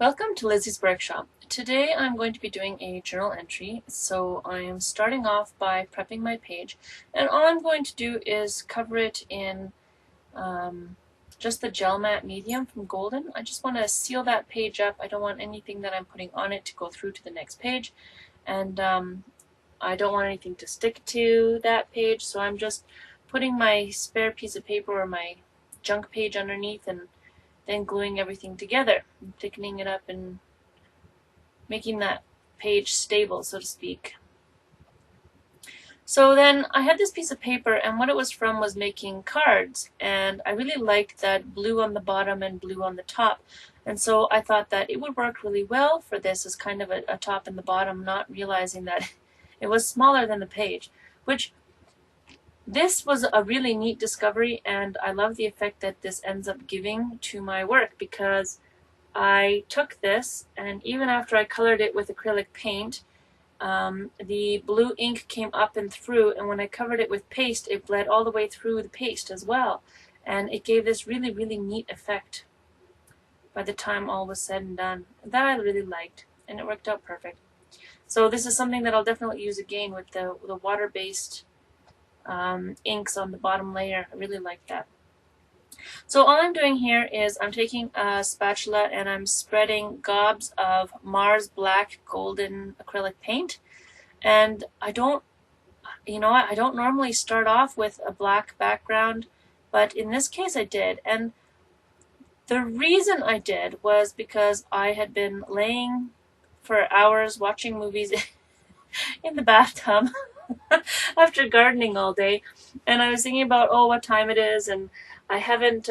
Welcome to Lizzie's Workshop. Today I'm going to be doing a journal entry, so I am starting off by prepping my page, and all I'm going to do is cover it in just the gel matte medium from Golden. I just want to seal that page up. I don't want anything that I'm putting on it to go through to the next page, and I don't want anything to stick to that page, so I'm just putting my spare piece of paper or my junk page underneath and then gluing everything together, and thickening it up and making that page stable, so to speak. So then I had this piece of paper, and what it was from was making cards, and I really liked that blue on the bottom and blue on the top, and so I thought that it would work really well for this as kind of a top and the bottom, not realizing that it was smaller than the page, which this was a really neat discovery, and I love the effect that this ends up giving to my work, because I took this, and even after I colored it with acrylic paint, the blue ink came up and through, and when I covered it with paste, it bled all the way through the paste as well, and it gave this really, really neat effect by the time all was said and done. That I really liked, and it worked out perfect. So this is something that I'll definitely use again with the water-based inks on the bottom layer. I really like that. So all I'm doing here is I'm taking a spatula and I'm spreading gobs of Mars Black Golden acrylic paint, and I don't normally start off with a black background, but in this case I did, and the reason I did was because I had been laying for hours watching movies in the bathtub after gardening all day, and I was thinking about, oh, what time it is, and I haven't,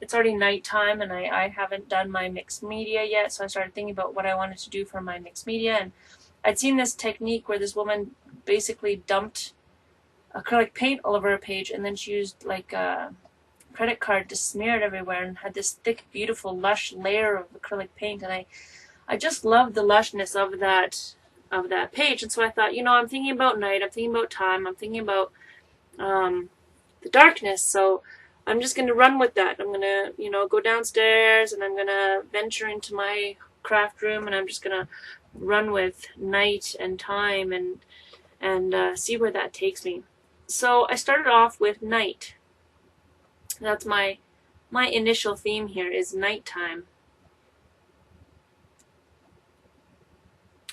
it's already nighttime, and I haven't done my mixed media yet, so I started thinking about what I wanted to do for my mixed media, and I'd seen this technique where this woman basically dumped acrylic paint all over her page, and then she used like a credit card to smear it everywhere, and had this thick, beautiful, lush layer of acrylic paint, and I just loved the lushness of that page, and so I thought, I'm thinking about night, I'm thinking about time, I'm thinking about the darkness, so I'm just going to run with that. I'm going to, go downstairs, and I'm going to venture into my craft room, and I'm just going to run with night and time and see where that takes me. So I started off with night. That's my initial theme here is nighttime.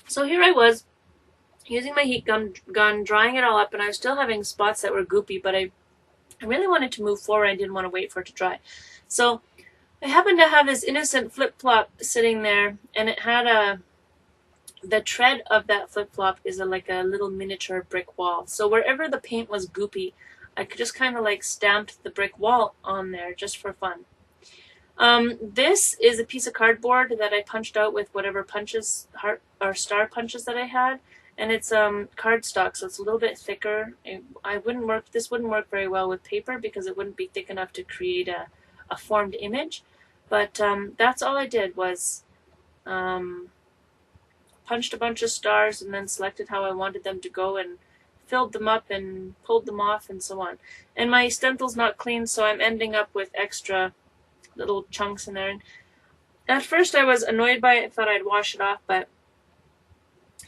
So here I was, using my heat gun, drying it all up, and I was still having spots that were goopy, but I really wanted to move forward. I didn't want to wait for it to dry. So I happened to have this innocent flip-flop sitting there, and it had the tread of that flip-flop is like a little miniature brick wall. So wherever the paint was goopy, I could just kind of like stamp the brick wall on there just for fun. This is a piece of cardboard that I punched out with whatever punches, heart or star punches that I had, and it's cardstock, so it's a little bit thicker. This wouldn't work very well with paper because it wouldn't be thick enough to create a formed image. But that's all I did was punched a bunch of stars and then selected how I wanted them to go and filled them up and pulled them off and so on. And my stencil's not clean, so I'm ending up with extra little chunks in there. And at first I was annoyed by it, thought I'd wash it off, but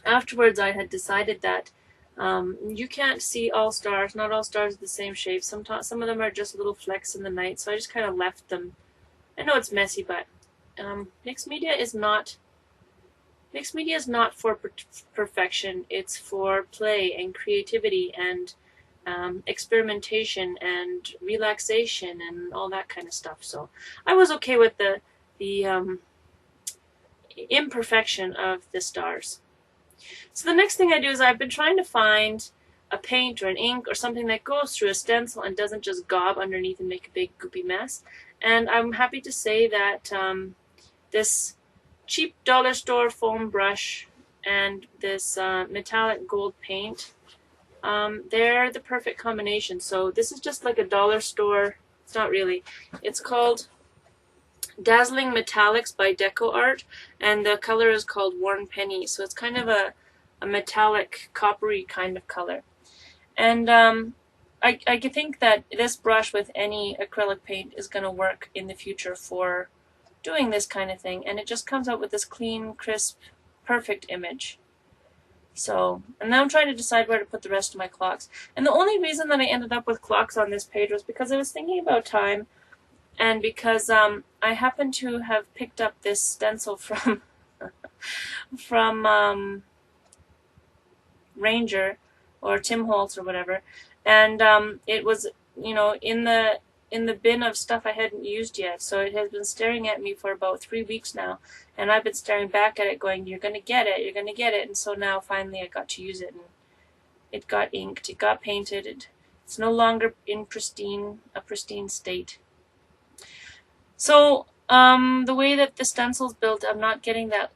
afterwards I had decided that you can't see all stars. Not all stars are the same shape. Some of them are just little flecks in the night, so I just kind of left them. I know it's messy, but mixed media is not for perfection. It's for play and creativity and experimentation and relaxation and all that kind of stuff. So I was okay with the imperfection of the stars. So the next thing I do is I've been trying to find a paint or an ink or something that goes through a stencil and doesn't just gob underneath and make a big goopy mess. And I'm happy to say that this cheap dollar store foam brush and this metallic gold paint, they're the perfect combination. So this is just like a dollar store. It's not really. It's called Dazzling Metallics by Deco Art, and the color is called Worn Penny. So it's kind of a metallic, coppery kind of color. And I think that this brush with any acrylic paint is going to work in the future for doing this kind of thing, and it just comes out with this clean, crisp, perfect image. So, and now I'm trying to decide where to put the rest of my clocks. And the only reason that I ended up with clocks on this page was because I was thinking about time, and because I happen to have picked up this stencil from from Ranger or Tim Holtz or whatever, and it was, you know, in the bin of stuff I hadn't used yet. So it has been staring at me for about 3 weeks now, and I've been staring back at it going, you're gonna get it, you're gonna get it. And so now finally I got to use it, and it got inked, it got painted, it's no longer in a pristine state. So the way that the stencil's built, I'm not getting that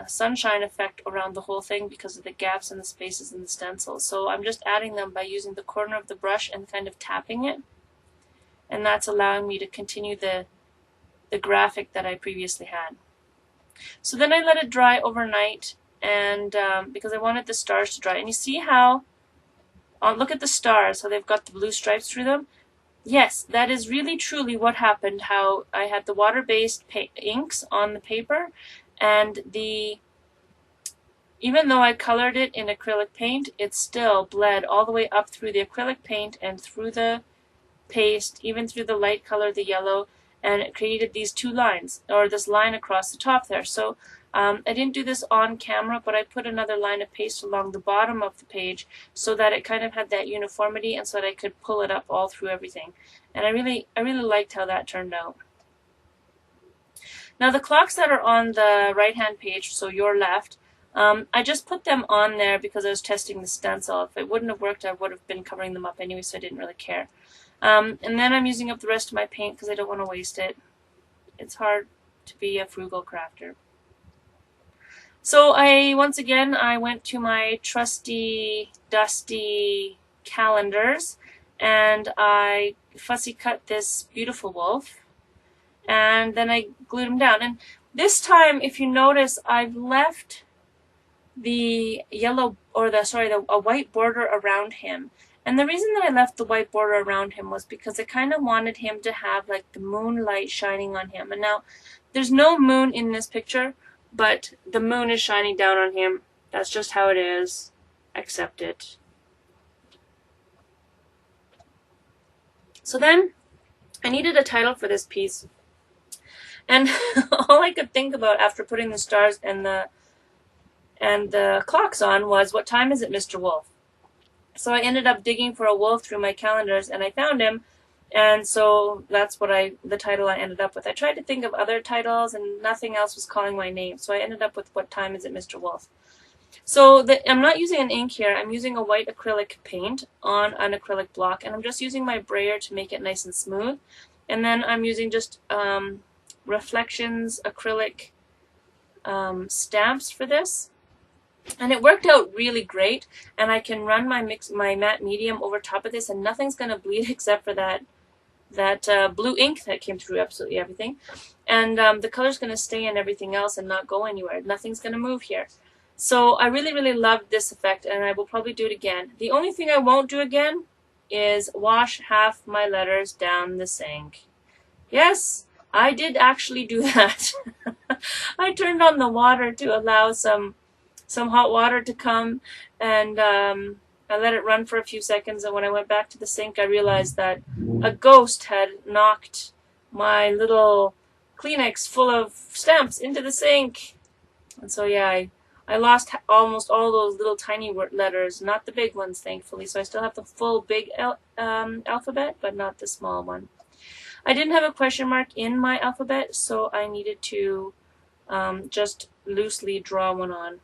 sunshine effect around the whole thing because of the gaps and the spaces in the stencil. So I'm just adding them by using the corner of the brush and kind of tapping it. And that's allowing me to continue the graphic that I previously had. So then I let it dry overnight, and because I wanted the stars to dry. And you see how, look at the stars, how they've got the blue stripes through them? Yes, that is really truly what happened, how I had the water-based inks on the paper, and even though I colored it in acrylic paint, it still bled all the way up through the acrylic paint and through the paste, even through the light color, the yellow, and it created these two lines, or this line across the top there. So I didn't do this on camera, but I put another line of paste along the bottom of the page so that it kind of had that uniformity, and so that I could pull it up all through everything. And I really liked how that turned out. Now the clocks that are on the right-hand page, so your left, I just put them on there because I was testing the stencil. If it wouldn't have worked, I would have been covering them up anyway, so I didn't really care. And then I'm using up the rest of my paint because I don't want to waste it. It's hard to be a frugal crafter. So once again, I went to my trusty, dusty calendars, and I fussy cut this beautiful wolf, and then I glued him down. And this time, if you notice, I've left the yellow, or a white border around him. And the reason that I left the white border around him was because I kind of wanted him to have like the moonlight shining on him. And now, there's no moon in this picture, but the moon is shining down on him. That's just how it is. Accept it. So then, I needed a title for this piece. And all I could think about after putting the stars and the clocks on was, what time is it, Mr. Wolf? So I ended up digging for a wolf through my calendars, and I found him, and so that's what the title I ended up with. I tried to think of other titles, and nothing else was calling my name, so I ended up with What Time Is It, Mr. Wolf? So I'm not using an ink here. I'm using a white acrylic paint on an acrylic block, and I'm just using my brayer to make it nice and smooth. And then I'm using just Reflections acrylic stamps for this. And it worked out really great, and I can run my matte medium over top of this, and nothing's going to bleed except for that blue ink that came through absolutely everything. And the color's going to stay in everything else and not go anywhere. Nothing's going to move here. So I really loved this effect, and I will probably do it again. The only thing I won't do again is wash half my letters down the sink. Yes, I did actually do that. I turned on the water to allow some hot water to come, and I let it run for a few seconds, and when I went back to the sink, I realized that a ghost had knocked my little Kleenex full of stamps into the sink. And so yeah, I lost almost all those little tiny letters, not the big ones, thankfully, so I still have the full big alphabet, but not the small one. I didn't have a question mark in my alphabet, so I needed to just loosely draw one on.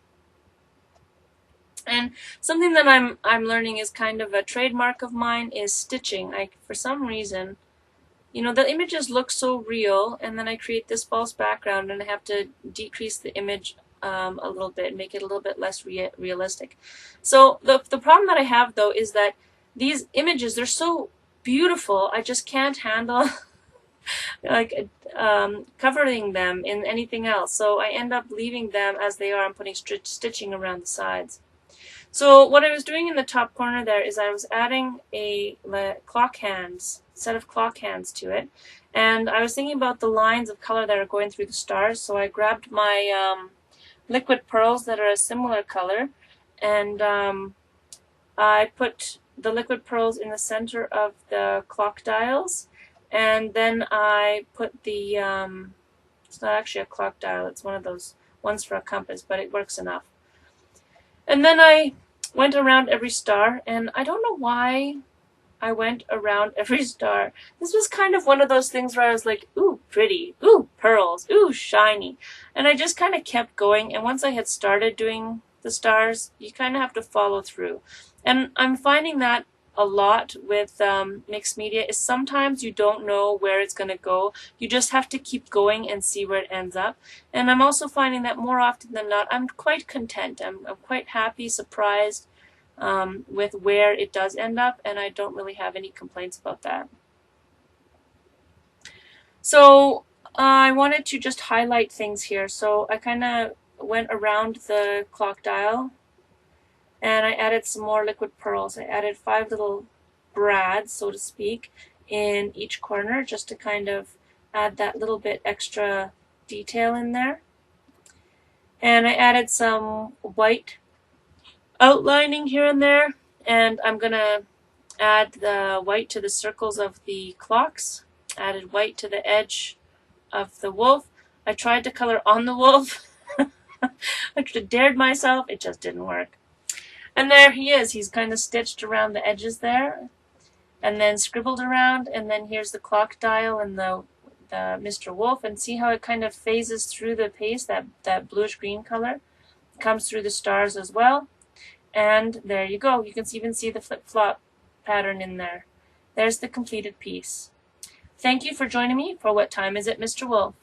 And something that I'm learning is kind of a trademark of mine is stitching. For some reason, you know, the images look so real, and then I create this false background, and I have to decrease the image a little bit, make it a little bit less realistic. So the problem that I have, though, is that these images, they're so beautiful, I just can't handle like covering them in anything else. So I end up leaving them as they are and putting stitching around the sides. So what I was doing in the top corner there is I was adding a set of clock hands to it, And I was thinking about the lines of color that are going through the stars, so I grabbed my liquid pearls that are a similar color, and I put the liquid pearls in the center of the clock dials, and then I put the, it's not actually a clock dial, it's one of those ones for a compass, but it works enough. And then I went around every star, and I don't know why I went around every star. This was kind of one of those things where I was like, ooh, pretty, ooh, pearls, ooh, shiny. And I just kind of kept going, and once I had started doing the stars, you kind of have to follow through. And I'm finding that a lot with mixed media is sometimes you don't know where it's going to go. You just have to keep going and see where it ends up. And I'm also finding that more often than not, I'm quite content. I'm quite happy, surprised with where it does end up, and I don't really have any complaints about that. So I wanted to just highlight things here. So I kind of went around the clock dial, and I added some more liquid pearls. I added 5 little brads, so to speak, in each corner just to kind of add that little bit extra detail in there. And I added some white outlining here and there, and I'm going to add the white to the circles of the clocks, added white to the edge of the wolf. I tried to color on the wolf. I dared myself, it just didn't work. And there he is. He's kind of stitched around the edges there and then scribbled around, and then here's the clock dial and the Mr. Wolf, and see how it kind of phases through the paste, that bluish green color comes through the stars as well. And there you go. You can even see the flip-flop pattern in there. There's the completed piece. Thank you for joining me for What Time Is It, Mr. Wolf?